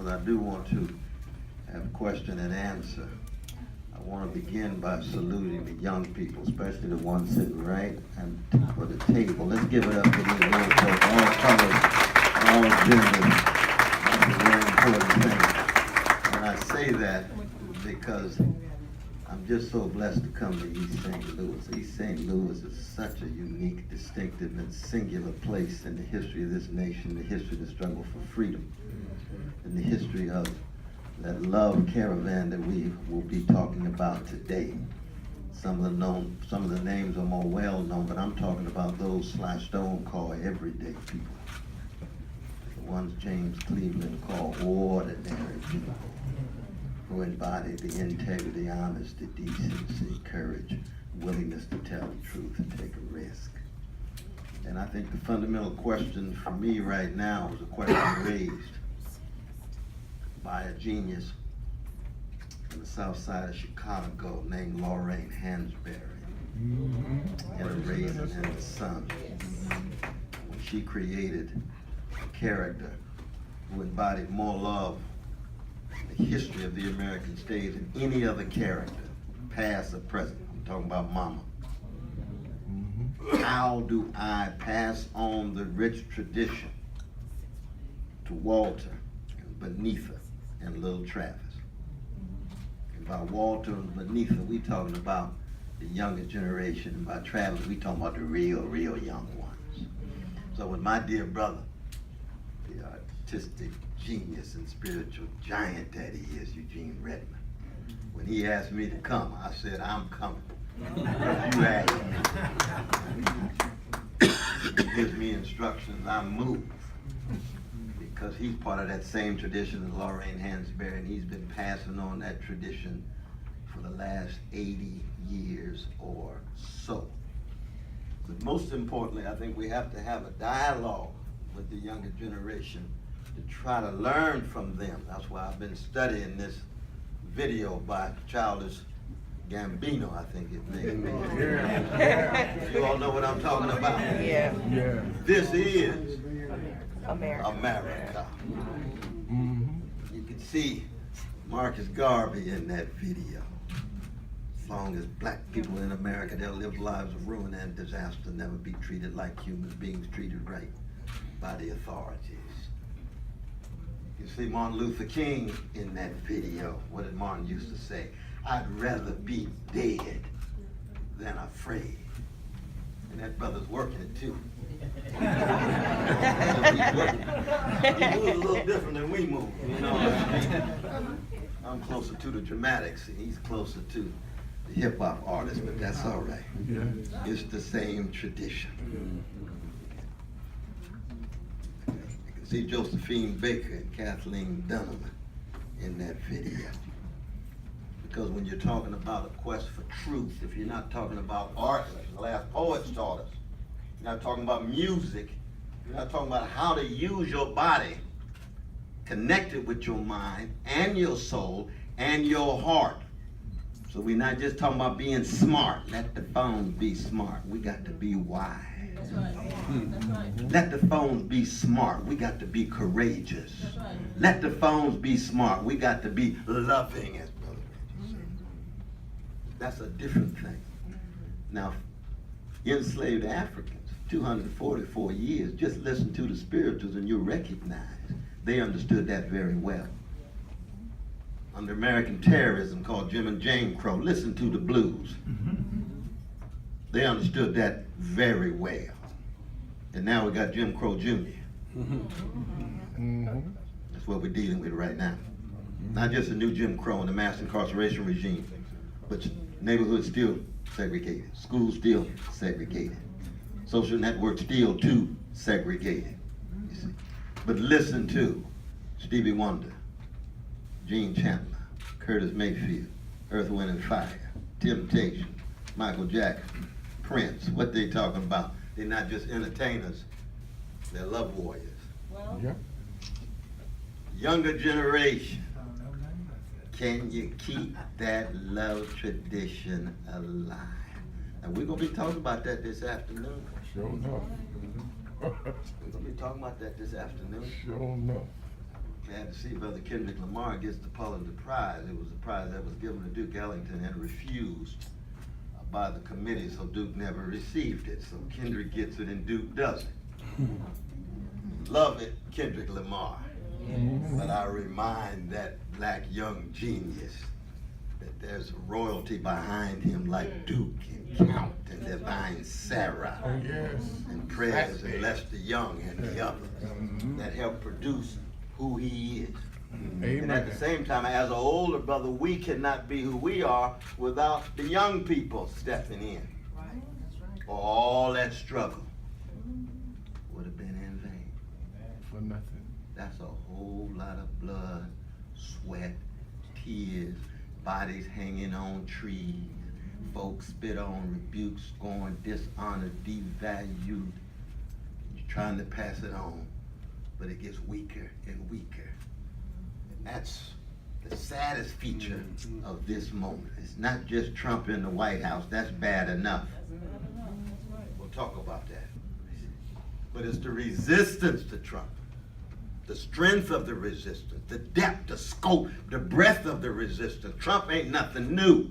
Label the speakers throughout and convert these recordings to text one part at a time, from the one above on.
Speaker 1: I do want to have question and answer. I want to begin by saluting the young people, especially the ones sitting right and for the table. Let's give it up for these young folks, all colors, all genders. That's a very important thing. And I say that because I'm just so blessed to come to East St. Louis. East St. Louis is such a unique, distinctive, and singular place in the history of this nation, the history of the struggle for freedom, and the history of that love caravan that we will be talking about today. Some of the names are more well known, but I'm talking about those Sly Stone called everyday people. The ones James Cleveland called ordinary people, who embody the integrity, honesty, decency, courage, willingness to tell the truth and take a risk. And I think the fundamental question for me right now is a question raised by a genius on the south side of Chicago named Lorraine Hansberry in A Raisin in the Sun, when she created a character who embodied more love in the history of the American stage than any other character, past or present. I'm talking about Mama. How do I pass on the rich tradition to Walter and Benitha and little Travis? And by Walter and Benitha, we talking about the younger generation, and by Travis, we talking about the real young ones. So with my dear brother, the artistic genius and spiritual giant that he is, Eugene Redmond, when he asked me to come, I said, I'm coming. You asked me. He gives me instructions, I move. Because he's part of that same tradition as Lorraine Hansberry, and he's been passing on that tradition for the last 80 years or so. But most importantly, I think we have to have a dialogue with the younger generation to try to learn from them. That's why I've been studying this video by Childish Gambino, I think his name is. Yeah. You all know what I'm talking about?
Speaker 2: Yeah.
Speaker 1: This is
Speaker 2: America.
Speaker 1: You can see Marcus Garvey in that video. As long as black people in America, they'll live lives of ruin and disaster, never be treated like human beings, treated right by the authorities. You see Martin Luther King in that video. What did Martin used to say? I'd rather be dead than afraid. And that brother's working it too. He moves a little different than we move, you know what I mean? I'm closer to the dramatics, and he's closer to the hip hop artist, but that's all right. It's the same tradition. You can see Josephine Baker and Kathleen Dunham in that video. Because when you're talking about a quest for truth, if you're not talking about art, like the last poets taught us, you're not talking about music, you're not talking about how to use your body connected with your mind and your soul and your heart. So we're not just talking about being smart. Let the phones be smart. We got to be wise.
Speaker 3: That's right. That's right.
Speaker 1: Let the phones be smart. We got to be courageous.
Speaker 3: That's right.
Speaker 1: Let the phones be smart. We got to be loving, as Brother Reggie said. That's a different thing. Now, enslaved Africans, 244 years, just listen to the spirituals and you'll recognize they understood that very well. Under American terrorism called Jim and Jane Crow, listen to the blues. They understood that very well. And now we got Jim Crow Jr. That's what we're dealing with right now. Not just a new Jim Crow and the mass incarceration regime, but neighborhoods still segregated, schools still segregated, social networks still too segregated. You see. But listen to Stevie Wonder, Gene Chandler, Curtis Mayfield, Earth, Wind and Fire, Temptation, Michael Jackson, Prince. What they talking about? They're not just entertainers, they're love warriors.
Speaker 3: Well,
Speaker 1: Younger generation, can you keep that love tradition alive? And we're going to be talking about that this afternoon.
Speaker 4: Sure enough.
Speaker 1: We're going to be talking about that this afternoon.
Speaker 4: Sure enough.
Speaker 1: Glad to see Brother Kendrick Lamar gets the Pulitzer Prize. It was a prize that was given to Duke Ellington and refused by the committee, so Duke never received it. So Kendrick gets it and Duke doesn't. Love it, Kendrick Lamar. But I remind that black young genius that there's a royalty behind him like Duke and Count and Divine Sarah and Prez and Lester Young and the others that helped produce who he is. And at the same time, as an older brother, we cannot be who we are without the young people stepping in.
Speaker 3: Right, that's right.
Speaker 1: Or all that struggle would have been in vain.
Speaker 2: For nothing.
Speaker 1: That's a whole lot of blood, sweat, tears, bodies hanging on trees, folks spit on, rebuked, scorned, dishonored, devalued. You're trying to pass it on, but it gets weaker and weaker. And that's the saddest feature of this moment. It's not just Trump in the White House, that's bad enough.
Speaker 3: That's bad enough, that's right.
Speaker 1: We'll talk about that. But it's the resistance to Trump, the strength of the resistance, the depth, the scope, the breadth of the resistance. Trump ain't nothing new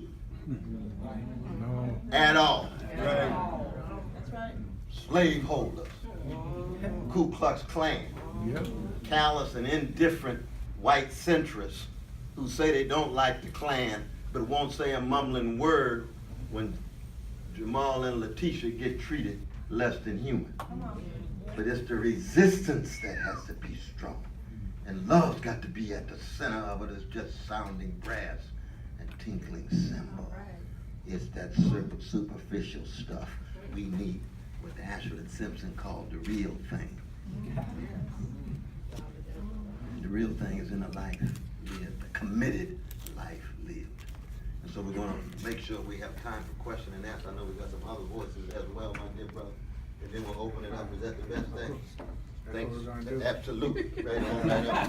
Speaker 2: No.
Speaker 1: at all.
Speaker 3: That's right.
Speaker 1: Slaveholders, Ku Klux Klan,
Speaker 2: Yep.
Speaker 1: callous and indifferent white centrists who say they don't like the Klan but won't say a mumbling word when Jamal and Letitia get treated less than human.
Speaker 3: Come on.
Speaker 1: But it's the resistance that has to be strong. And love's got to be at the center of it. It's just sounding brass and tinkling cymbal. It's that superficial stuff we need, what Ashford Simpson called the real thing. The real thing is in a life lived, a committed life lived. And so we're going to make sure we have time for question and answer. I know we've got some other voices as well, my dear brother. And then we'll open it up. Is that the best thing?
Speaker 2: That's what we're gonna do.
Speaker 1: Absolutely. Right on, right on.